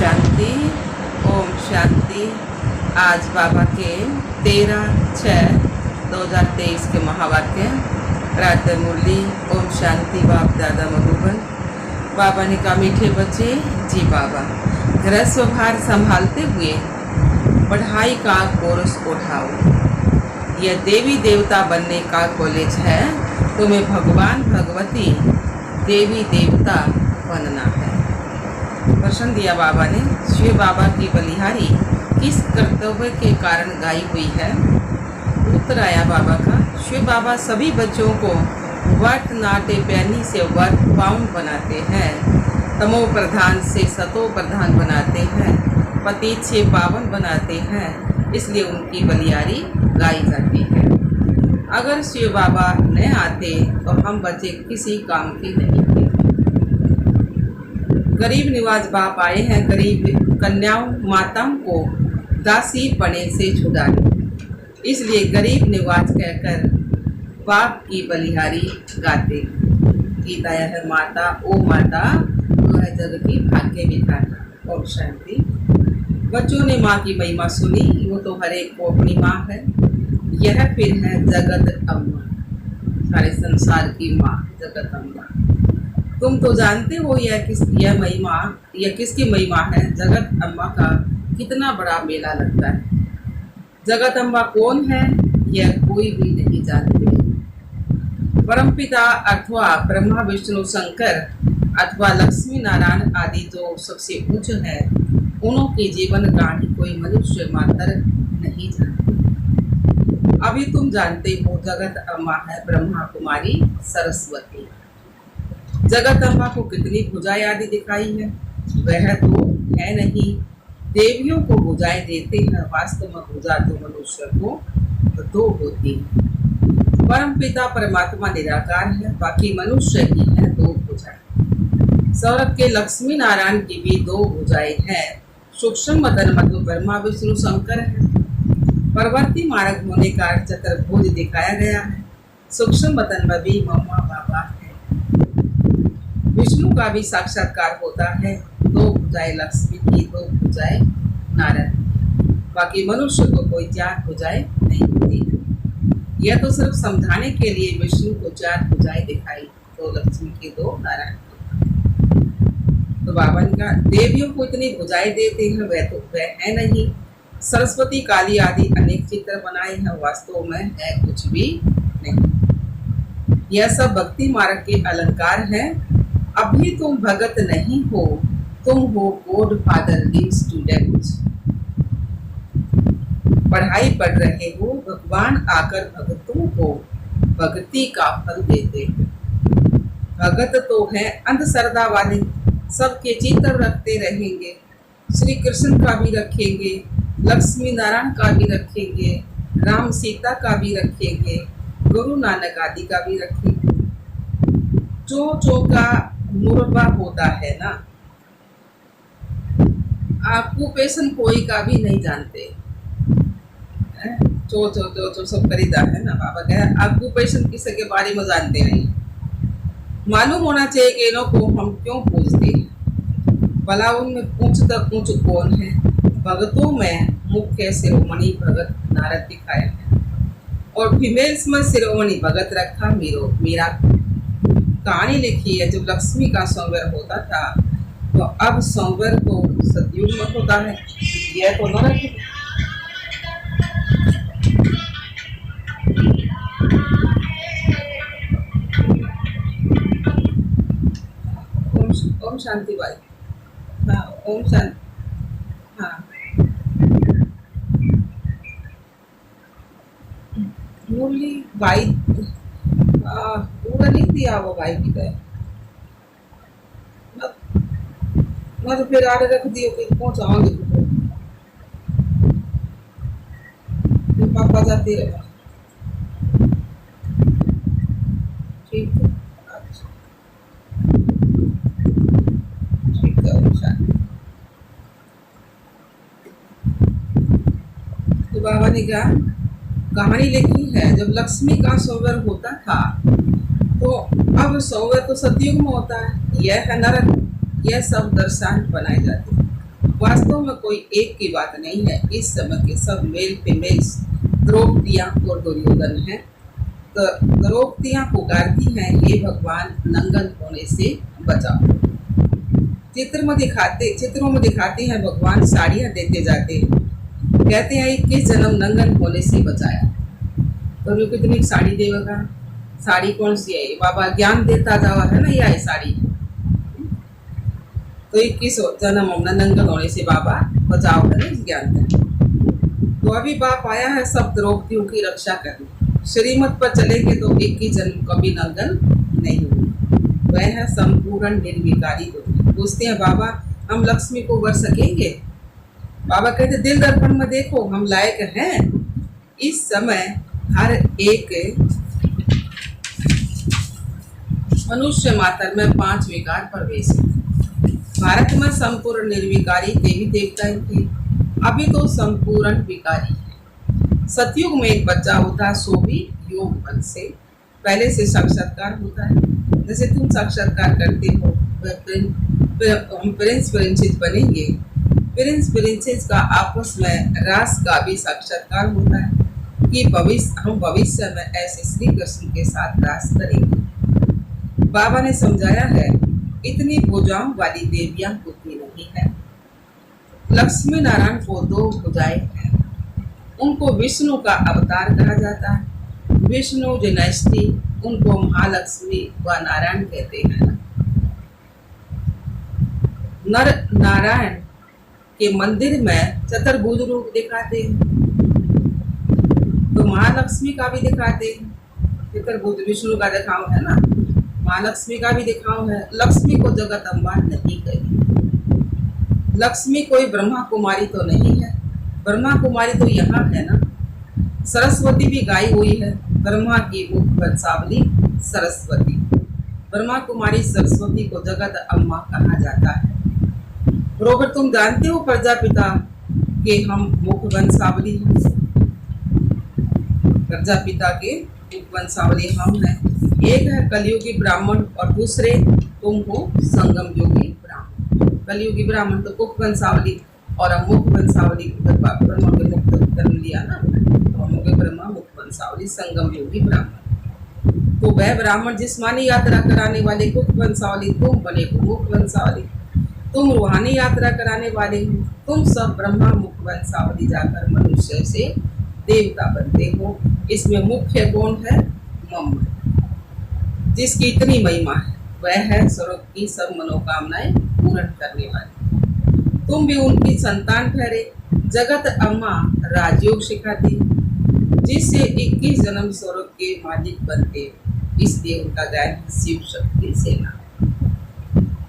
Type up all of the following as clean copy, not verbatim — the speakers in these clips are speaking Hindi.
शांति। ओम शांति। आज बाबा के 13/6/2023 के महावाक्य रात मुरली। ओम शांति। बाप दादा मधुबन। बाबा ने कहा, मीठे बच्चे जी बाबा, घर स्वभार संभालते हुए पढ़ाई का कोर्स उठाओ। यह देवी देवता बनने का कॉलेज है। तुम्हें भगवान भगवती देवी देवता बनना है। प्रश्न दिया बाबा ने, शिव बाबा की बलिहारी किस कर्तव्य के कारण गाई हुई है? उत्तर आया बाबा का, शिव बाबा सभी बच्चों को वर्त नाटे पैनी से वर्त पाउंड बनाते हैं, तमो प्रधान से सतो प्रधान बनाते हैं, पति से पावन बनाते हैं, इसलिए उनकी बलिहारी गाई जाती है। अगर शिव बाबा न आते तो हम बच्चे किसी काम के नहीं थे। गरीब निवाज बाप आए हैं गरीब कन्याओं माताओं को दासी पने से छुड़ाने, इसलिए गरीब निवाज कहकर बाप की बलिहारी गाते। गीता है माता ओ माता, वह जग की भाग्य विधाता। और शांति। बच्चों ने माँ की महिमा सुनी, वो तो हर एक को अपनी माँ है। यह फिर है जगत अम्मा, सारे संसार की माँ जगत अम्मा। तुम तो जानते हो यह किसकी महिमा है। जगत अम्बा का कितना बड़ा मेला लगता है। जगत अम्बा कौन है यह कोई भी नहीं जानते। परमपिता अथवा ब्रह्मा विष्णु शंकर अथवा लक्ष्मी नारायण आदि जो सबसे उच्च है, उनों की जीवन कहानी कोई मनुष्य मात्र नहीं जानते। अभी तुम जानते हो जगत अम्बा है ब्रह्मा कुमारी सरस्वती। जगत अम्बा को कितनी भुजाएं आदि दिखाई है, वह तो है नहीं। देवियों को भुजाएं देते हैं, वास्तव में भुजा तो मनुष्य को दो होती है। परम पिता परमात्मा निराकार है, बाकी मनुष्य ही है दो भुजाएं। सौरभ के लक्ष्मी नारायण की भी दो भुजाएं हैं। सूक्ष्म मदन मधु ब्रह्मा विष्णु शंकर है। परवर्ती मार्ग होने का चतुर्भुज दिखाया गया है। सूक्ष्म मदन में भी मम्मा बाबा है। विष्णु का भी साक्षात्कार होता है। दो भुजाएं लक्ष्मी की, दो भुजाएं नारायण। बाकी मनुष्य को कोई चार भुजाएं नहीं होती। यह तो सिर्फ समझाने के लिए विष्णु को चार भुजाएं दिखाई, दो लक्ष्मी की, दो नारायण की। तो बाबा ने कहा, देवियों को इतनी भुजाएं देते हैं, वह है नहीं। सरस्वती काली आदि अनेक चित्र बनाए हैं, वास्तव में है कुछ भी नहीं। यह सब भक्ति मार्ग के अलंकार है। अभी तुम भगत नहीं हो, तुम हो गॉड फादरली स्टूडेंट। पढ़ाई पढ़ रहे हो, भगवान आकर भक्तों को भक्ति का फल देते हैं। भगत तो है अंधश्रद्धा वाले, सबके चित्र रखते रहेंगे। श्री कृष्ण का भी रखेंगे, लक्ष्मी नारायण का भी रखेंगे, राम सीता का भी रखेंगे, गुरु नानक आदि का भी रखेंगे। चो का मुरबा होता है ना। ऑक्यूपेशन कोई का भी नहीं जानते। चो सब खरीदा है ना। बाबा कह ऑक्यूपेशन किसी के बारे में जानते नहीं। मालूम होना चाहिए कि इन्हों को हम क्यों पूजते हैं। भला उनमें ऊंच तक ऊंच कौन है। भगतों में मुख्य शिरोमणि भगत नारद दिखाया है, और फीमेल्स में शिरोमणि भगत रखा मीरा। कहानी लिखी है, जब लक्ष्मी का संवर होता था तो अब संवर तो सतयुग में होता है। यह तो नरक है। ओम शांति भाई। हाँ ओम शांति। हाँ मुरली भाई पूरा नहीं दिया वो भाई की तरह। मैं तो फिर आगे रख दियो कि पहुंचाओगे तो पापा जाते रहे। ठीक है, अच्छा ठीक है। तो बाबा ने कहा, कहानी लिखी है, जब लक्ष्मी का सौवर होता था तो अब सौवर तो सतयुग में होता है। यह है नरक। यह सब दर्शांत बनाए जाते हैं। वास्तव में कोई एक की बात नहीं है। इस समय के सब मेल फीमेल्स द्रौपदियां और दुर्योधन हैं। तो द्रौपदियां पुकारती हैं, हे भगवान नंगन होने से बचाओ। चित्रों में दिखाते हैं भगवान साड़ियां देते जाते हैं, कहते हैं 21 जन्म नंगन होने से बचाया। तो जो कितनी साड़ी देगा, साड़ी कौन सी है? बाबा ज्ञान देता जावा है ना, यह है साड़ी। तो 21 जन्म हमने नंगन होने से बाबा बचाओ है ना, इस ज्ञान का। तो अभी बाप आया है सब द्रौपदियों की रक्षा करने। श्रीमत पर चलेंगे तो 21 जन्म कभी नंगन नहीं होगी। वह है संपूर्ण निर्विकारी बुद्धि। पूछते हैं बाबा हम लक्ष्मी को वर सकेंगे? बाबा कहते दिल दर्पण में देखो, हम लायक हैं। इस समय हर एक मनुष्य मात्र में 5 विकार प्रवेश है। भारत में संपूर्ण निर्विकारी देवी देवताएं थे, अभी तो संपूर्ण विकारी है। सतयुग में एक बच्चा होता है, सो भी योग बल से पहले से साक्षात्कार होता है। जैसे तुम साक्षात्कार करते हो, हम प्रिंस प्रिंसेस बनेंगे। प्रिंस प्रिंसेस का आपस में रास का भी साक्षात्कार होता है कि हम भविष्य में ऐसे श्री कृष्ण के साथ रास करेंगे। बाबा ने समझाया है इतनी भुजाओं वाली देवियां होती नहीं है। लक्ष्मी नारायण को 2 भुजाएं हैं, उनको विष्णु का अवतार कहा जाता है। विष्णु जिनेस्टी उनको महालक्ष्मी व नारायण कहते हैं। नर नारायण के मंदिर में चतुर्भुज रूप दिखाते हैं, तो महालक्ष्मी का भी दिखाते हैं। चतुर्भुज विष्णु का दिखाओ है ना, महालक्ष्मी का भी दिखाओ है। लक्ष्मी को जगत अम्बा नहीं कही। लक्ष्मी कोई ब्रह्मा कुमारी तो नहीं है। ब्रह्मा कुमारी तो यहाँ है ना। सरस्वती भी गाई हुई है, ब्रह्मा की मुख वंशावली सरस्वती। ब्रह्मा कुमारी सरस्वती को जगत अम्मा कहा जाता है। बरोबर तुम जानते हो प्रजापिता के हम मुख वंशावली हैं। प्रजापिता के मुख वंशावली हम हैं। एक है कलयुगी ब्राह्मण और दूसरे तुम हो संगम योगी ब्राह्मण। कलयुगी ब्राह्मण तो मुख वंशावली और हम मुख वंशावली ब्रह्मा के मुख जन्म लिया ना, तो हम हो गए ब्रह्मा मुख वंशावली संगम योगी ब्राह्मण। तो वह ब्राह्मण जिस्मानी यात्रा कराने वाले मुख वंशावली तुम बने हो मुख वंशावली। तुम रूहानी यात्रा कराने वाले हो, तुम सब ब्रह्मा मुख वंशावली जाकर मनुष्य से देवता बनते हो। इसमें मुख्य कौन है? मम्मा, जिसकी इतनी महिमा है। वह है स्वर्ग की सब मनोकामनाएं पूर्ण करने वाली। तुम भी उनकी संतान ठहरे। जगत अम्मा राजयोग सिखाती, जिससे 21 जन्म स्वर्ग के मालिक बनते, इसलिए उनका गायन शिव शक्ति सेना।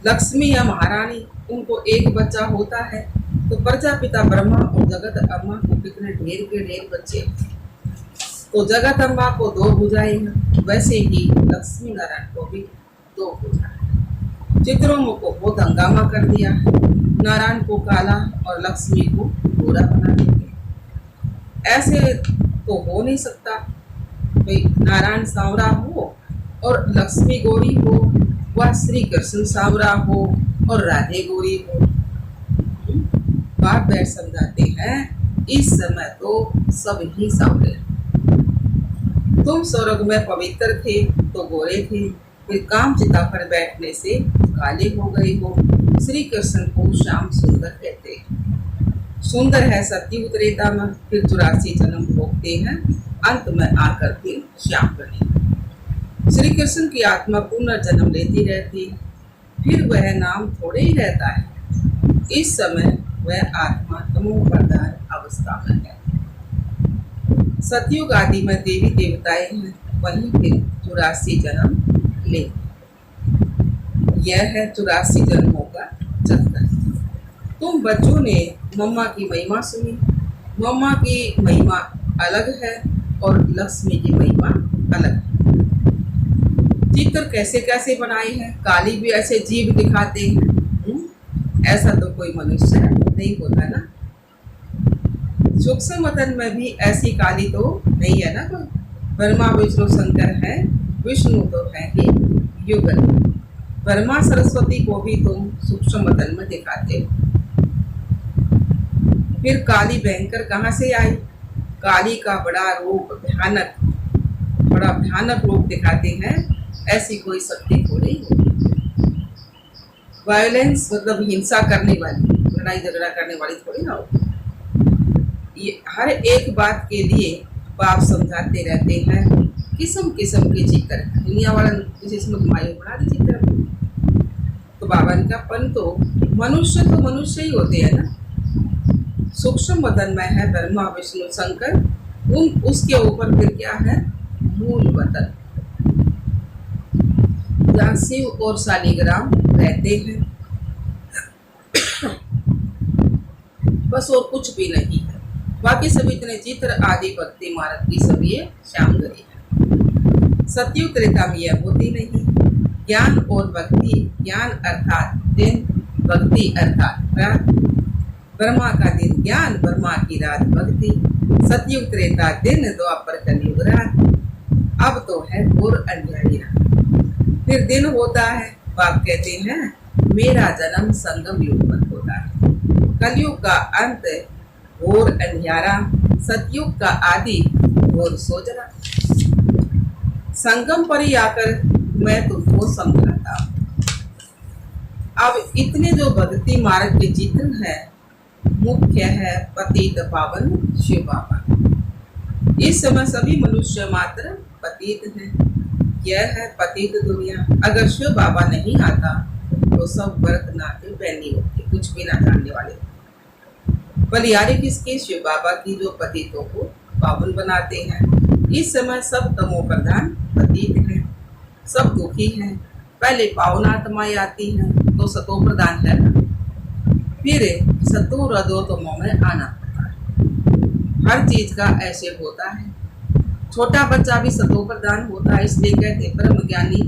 लक्ष्मी या महारानी, उनको एक बच्चा होता है तो प्रजापिता ब्रह्मा और जगत अम्मा को कितने ढेर के ढेर बच्चे। तो जगत अम्बा को 2 भुजाएं हैं, वैसे ही लक्ष्मी नारायण को भी 2 भुजाएं। चित्रों को बहुत हंगामा कर दिया है। नारायण को काला और लक्ष्मी को गोरा बना देंगे। ऐसे तो हो नहीं सकता। भाई नारायण सांवरा हो और लक्ष्मी गोरी हो, वह श्री कृष्ण सांवरा हो और राधे गोरी हो। बाप बैठ समझाते हैं इस समय तो सब ही सांवरे। तुम स्वर्ग में पवित्र थे तो गोरे थे, फिर काम चिता पर बैठने से काले हो गए हो। श्री कृष्ण को श्याम सुंदर कहते हैं। सुंदर है सत्युग त्रेता में, फिर 84 जन्म भोगते हैं, अंत में आकर फिर श्याम बने। श्री कृष्ण की आत्मा पुनर्जन्म लेती रहती, फिर वह नाम थोड़े ही रहता है। इस समय वह आत्मा तमो प्रधान अवस्था में है। सतयुग आदि में देवी देवताएं हैं, वहीं फिर 84 जन्म ले। यह है 84 जन्मों का चक्कर। तुम बच्चों ने मम्मा की महिमा सुनी। मम्मा की महिमा अलग है और लक्ष्मी की महिमा अलग है। चित्र कैसे कैसे बनाए हैं, काली भी ऐसे जीव दिखाते हैं। ऐसा तो कोई मनुष्य नहीं होता ना। सूक्ष्म वतन में भी ऐसी काली तो नहीं है ना कोई। ब्रह्मा विष्णु शंकर है, विष्णु तो है ही युगल। ब्रह्मा सरस्वती को भी तुम सूक्ष्म वतन में दिखाते हो। फिर काली भयंकर कहाँ से आई? काली का बड़ा भयानक रूप दिखाते हैं। ऐसी कोई शक्ति थोड़ी होगी। वायलेंस मतलब हिंसा करने वाली, लड़ाई झगड़ा करने वाली थोड़ी ना होगी। ये हर एक बात के लिए बाप समझाते रहते हैं। किस्म किस्म के चित्र दुनिया वाला जिसमें मायूं बना दी चित्र। तो बाबा ने कहा परंतु मनुष्य ही होते हैं ना। सूक्ष्म वतन में है ब्रह्मा विष्णु शंकर, उसके ऊपर फिर क्या है? मूल वतन, जहाँ शिव और शालिग्राम रहते हैं, बस और कुछ भी नहीं है। बाकी सब इतने चित्र आदि भक्ति मार्ग की सब ये श्यामगरी है। सतयुग त्रेता में यह होती नहीं। ज्ञान और भक्ति, ज्ञान अर्थात दिन, भक्ति अर्थात रात। ब्रह्मा का दिन ज्ञान, ब्रह्मा की रात भक्ति। सतयुग त्रेता दिन, द्वापर कलयुग रात। अब तो है घोर अंधेरी रात। फिर दिन होता है। बाप कहते हैं मेरा जन्म संगम युग पर होता है। कलयुग का अंत घोर अंधियारा, सतयुग का आदि घोर सोजरा। संगम पर ही आकर मैं तुमको समझाता हूँ। अब इतने जो भक्ति मार्ग के चित्र हैं, मुख्य है पतित पावन शिव बाबा। इस समय सभी मनुष्य मात्र पतित हैं। यह है पतित दुनिया। अगर शिव बाबा नहीं आता तो सब व्रत नाते बैनी होते, कुछ भी ना जानने वाले। बलिहारी किसके? शिव बाबा की, जो पतितों को पावन बनाते हैं। इस समय सब तमो प्रधान पतित हैं, सब दुखी हैं। पहले पावन आत्माएं आती हैं तो सतो प्रधान है, फिर सतो रजो तमो में आना पड़ता है। हर चीज का ऐसे होता है। छोटा बच्चा भी सतो प्रधान होता है, इसलिए कहते ब्रह्म ज्ञानी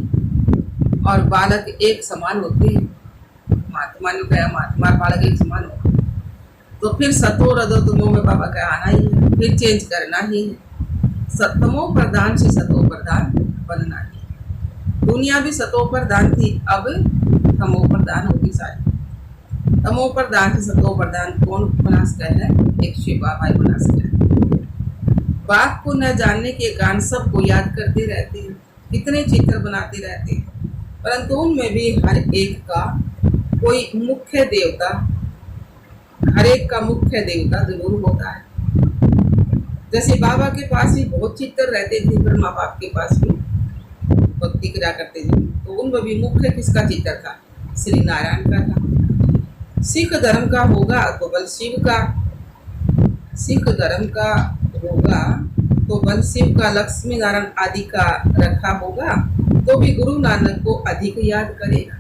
और बालक एक समान होते हैं। महात्मा ने कहा महात्मा बालक एक समान होते हैं। तो फिर सतो रजो तमो में बाबा का आना ही है, फिर चेंज करना ही है। सतमो प्रधान से सतो प्रधान बनना ही। दुनिया भी सतो प्रधान थी, अब तमो प्रधान होगी सारी। तमो प्रधान से सतो प्रधान कौन बनाकर है? एक शिव बाबा बनाकर है। बाप को न जानने के कारण सबको याद करते रहते हैं, कितने चित्र बनाते रहते हैं, परंतु उनमें भी हर एक का कोई मुख्य देवता, हर एक का मुख्य देवता जरूर होता है। जैसे बाबा के पास भी बहुत चित्र रहते थे, ब्रह्मा बाप के पास भी भक्ति करा करते थे, तो उनमें भी मुख्य किसका चित्र था? श्री नारायण का था। सिख धर्म का होगा तो बल शिव का, सिख धर्म का होगा तो बल शिव का, लक्ष्मी नारायण आदि का रखा होगा तो भी गुरु नानक को अधिक याद करेगा।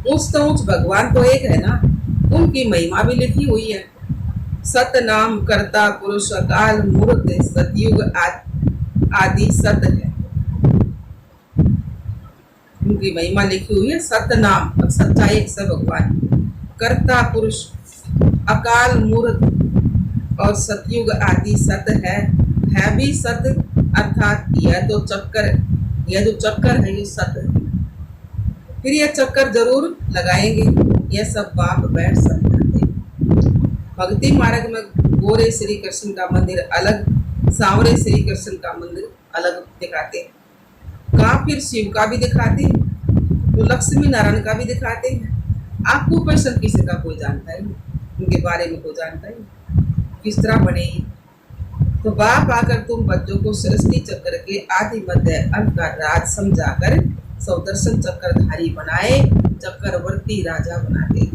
ऊंच तो ऊंच भगवान तो एक है ना, उनकी महिमा भी लिखी हुई है। सत नाम कर्ता पुरुष अकाल मूर्त, सतयुग आदि सत है। उनकी महिमा लिखी हुई है। सत नाम, सच्चा एक सब भगवान, कर्ता पुरुष अकाल मूर्त और सतयुग आदि सत है भी सत, अर्थात यह जो चक्कर है ये सत है। फिर यह चक्कर जरूर लगाएंगे। यह सब बाप बैठ समझाते। भक्ति मार्ग में गोरे श्री कृष्ण का मंदिर अलग, सांवरे श्री कृष्ण का मंदिर अलग दिखाते हैं। कहाँ फिर शिव का भी दिखाते हैं, तो लक्ष्मी नारायण का भी दिखाते हैं। आपको प्रश्न किसी का कोई जानता है, उनके बारे में कोई जानता है किस तरह बनेगी? तो बाप आकर तुम बच्चों को सृष्टि चक्र के आदि मध्य अंत का राज समझाकर सौदर्शन चक्रधारी बनाए, चक्रवर्ती राजा बनाते।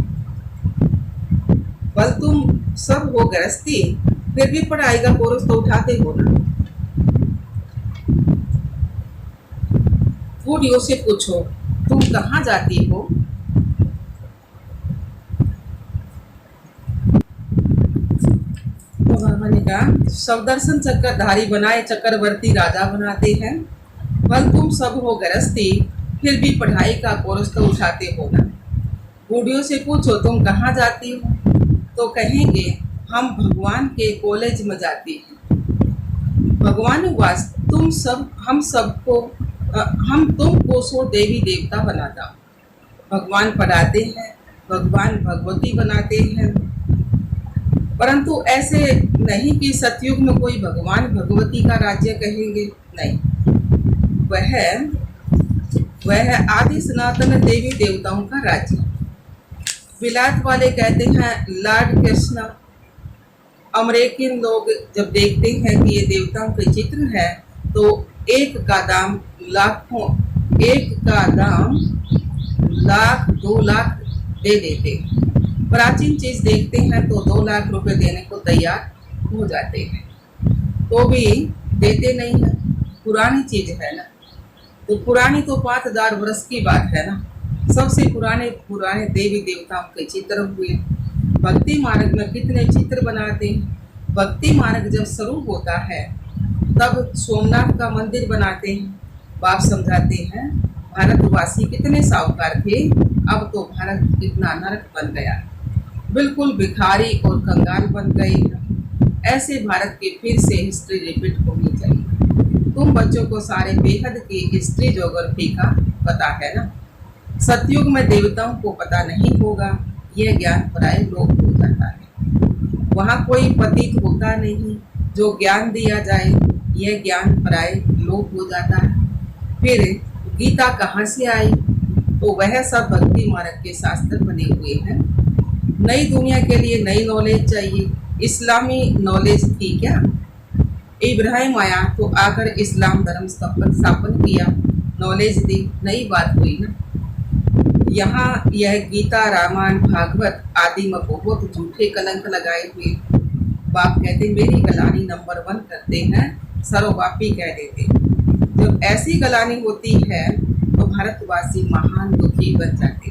बल तुम सब हो गृहस्थी, फिर भी पढ़ाई का कोर्स तो उठाते हो ना। बूढ़ियों से पूछो तुम कहाँ जाती हो? तो बाबा ने कहा सौदर्शन चक्रधारी बनाए, चक्रवर्ती राजा बनाते हैं। बल तुम सब हो गृहस्थी, फिर भी पढ़ाई का कोर्स तो उठाते हो ना। बूढ़ियों से पूछो तुम कहाँ जाती हो, तो कहेंगे हम भगवान के कॉलेज में जाती हैं। भगवान वास तुम सब हम तुमको सो देवी देवता बनाता। भगवान पढ़ाते हैं, भगवान भगवती बनाते हैं, परंतु ऐसे नहीं कि सतयुग में कोई भगवान भगवती का राज्य कहेंगे, नहीं। वह वह आदि सनातन देवी देवताओं का राज्य। विलायत वाले कहते हैं लॉर्ड कृष्ण। अमेरिकन लोग जब देखते हैं कि ये देवताओं के चित्र है तो एक का दाम लाखों, एक का दाम लाख 2 लाख दे देते हैं। प्राचीन चीज देखते हैं तो 2 लाख रुपए देने को तैयार हो जाते हैं, तो भी देते नहीं है। पुरानी चीज है ना, तो पुरानी तो 5000 वर्ष की बात है ना। सबसे पुराने पुराने देवी देवताओं के चित्र हुए। भक्ति मार्ग में कितने चित्र बनाते हैं। भक्ति मार्ग जब शुरू होता है तब सोमनाथ का मंदिर बनाते हैं। बाप समझाते हैं भारतवासी कितने साहूकार थे, अब तो भारत कितना नरक बन गया, बिल्कुल भिखारी और कंगाल बन गए। ऐसे भारत की फिर से हिस्ट्री रिपीट होनी चाहिए। तुम बच्चों को सारे बेहद की हिस्ट्री ज्योग्राफी का पता है ना। सतयुग में देवताओं को पता नहीं होगा, यह ज्ञान पराये लोग हो जाता है। वहाँ कोई पतित होता नहीं, जो ज्ञान दिया जाए यह ज्ञान पराये लोग हो जाता है। फिर गीता कहाँ से आई, तो वह सब भक्ति मार्ग के शास्त्र बने हुए हैं। नई दुनिया के लिए नई नॉलेज चाहिए। इस्लामी नॉलेज थी क्या? इब्राहिम आया तो आकर इस्लाम धर्म स्थापन किया, नॉलेज दी, नई बात हुई ना। यहाँ यह गीता रामायण भागवत आदि में बहुत झूठे कलंक लगाए हुए। बाप कहते मेरी गलानी नंबर 1 करते हैं, सर्वव्यापी कह देते। जब ऐसी गलानी होती है तो भारतवासी महान दुखी बन जाते।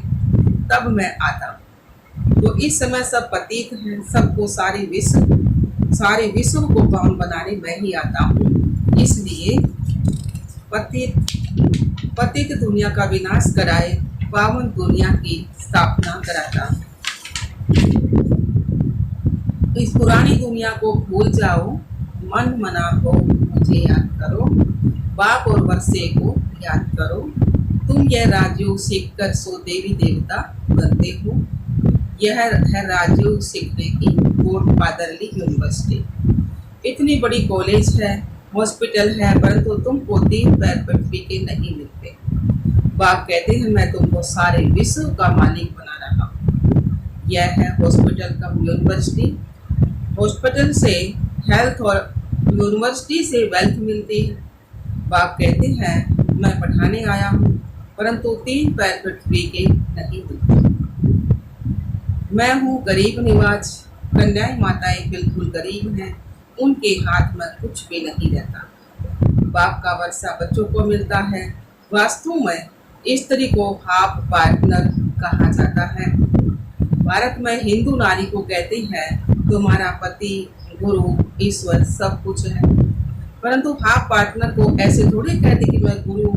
तब मैं आता हूँ। तो इस समय सब पतित हैं, सबको सारे विश्व को पावन बनाने मैं ही आता हूँ। इसलिए पतित दुनिया का विनाश कराए, पावन दुनिया की स्थापना कराता। इस पुरानी दुनिया को भूल जाओ, मन मना हो मुझे याद करो, बाप और वर्षे को याद करो। तुम यह राजयोग सीखकर सो देवी देवता बनते हो। यह है राजयोग सीखने की फोर्ट फादरली यूनिवर्सिटी। इतनी बड़ी कॉलेज है, हॉस्पिटल है, परंतु तुमको 3 पैर पृथ्वी के नहीं मिलते। बाप कहते हैं मैं तुमको सारे विश्व का मालिक बना रहा हूँ। यह है हॉस्पिटल कम यूनिवर्सिटी। हॉस्पिटल से हेल्थ और यूनिवर्सिटी से वेल्थ मिलती है। बाप कहते हैं मैं पढ़ाने आया हूँ, परंतु 3 पैर पृथ्वी के नहीं मिलते। मैं हूँ गरीब निवाज। कन्याएं माताएं बिल्कुल गरीब हैं, उनके हाथ में कुछ भी नहीं रहता। बाप का वर्षा बच्चों को मिलता है। वास्तव में स्त्री को हाफ पार्टनर कहा जाता है। भारत में हिंदू नारी को कहते हैं तुम्हारा पति, गुरु, ईश्वर सब कुछ है, परंतु हाफ पार्टनर को ऐसे थोड़े कहते कि मैं गुरु,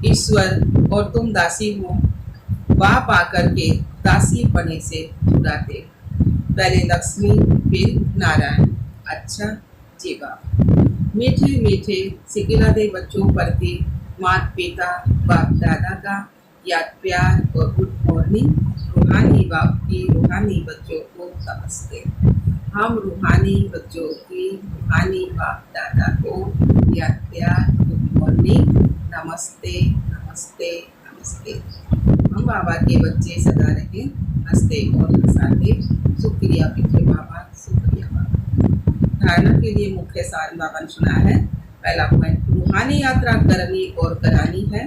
ईश्वर और तुम दासी हो। बाप आकर के दासी पने से छुड़ाते। पहले लक्ष्मी फिर नारायण। अच्छा जी बाप। मीठे मीठे सिकिला दे बच्चों पर भी माता पिता बाप दादा का याद प्यार और गुड मॉर्निंग। रूहानी बाप की रूहानी बच्चों को नमस्ते। हम रूहानी बच्चों की रूहानी बाप दादा को याद प्यार गुड मॉर्निंग, नमस्ते नमस्ते नमस्ते। हम बाबा के बच्चे सदा रहे हंसते और हंसाते। शुक्रिया पिछले बाबा, शुक्रिया बाबा। धारणा के लिए मुख्य सार बाबा ने सुना है। पहला पॉइंट, रूहानी यात्रा करनी और करानी है।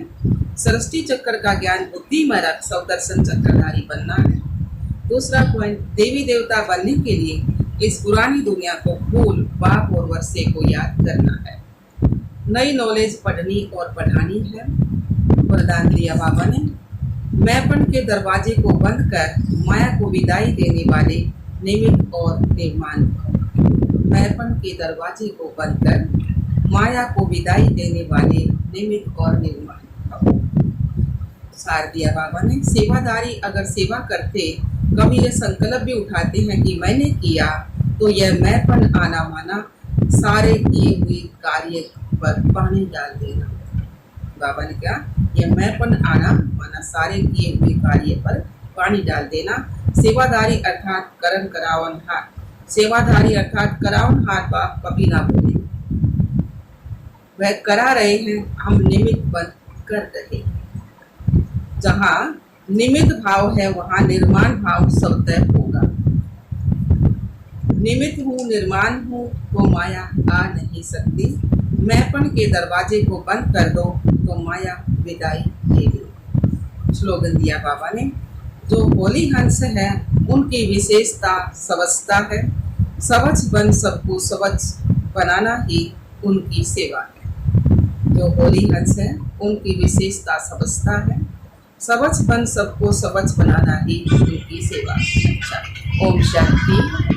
सृष्टि चक्र का ज्ञान बुद्धि में रख सौदर्शन चक्रधारी बनना है। दूसरा पॉइंट, देवी देवता बनने के लिए इस पुरानी दुनिया को भूल बाप और वर्षे को याद करना है। नई नॉलेज पढ़नी और पढ़ानी है। वरदान दिया बाबा ने, मैंपन के दरवाजे को बंद कर माया को विदाई देने वाले निमित्त और निर्माण। मैंपन के दरवाजे को बंद कर माया को विदाई देने वाले निमित्त और निर्माण। सार दिया बाबा ने, सेवादारी अगर सेवा करते कभी यह संकल्प भी उठाते हैं कि मैंने किया, तो यह मैंपन आना माना सारे किए हुए कार्य पर पानी डाल देना। बाबा ने क्या, यह मैंपन आना माना सारे किए हुए कार्य पर पानी डाल देना। सेवादारी अर्थात कर्म करावन हाथ सेवाधारी अर्थात कराउनहार बाप कभी ना बोले, वह करा रहे हैं, हम निमित्त बन कर रहे हैं। जहाँ निमित्त भाव है वहाँ निर्माण भाव स्वतः होगा। निमित्त हूँ निर्माण हूँ तो माया आ नहीं सकती, मैंपन के दरवाजे को बंद कर दो तो माया विदाई ले ले। स्लोगन दिया बाबा ने। जो होली हंस है उनकी विशेषता सबसता है, सबच बन सबको सबच बनाना ही उनकी सेवा है। जो होली हंस है उनकी विशेषता सबसता है, सबच बन सबको सबच बनाना ही उनकी सेवा है। अच्छा, ओम शांति।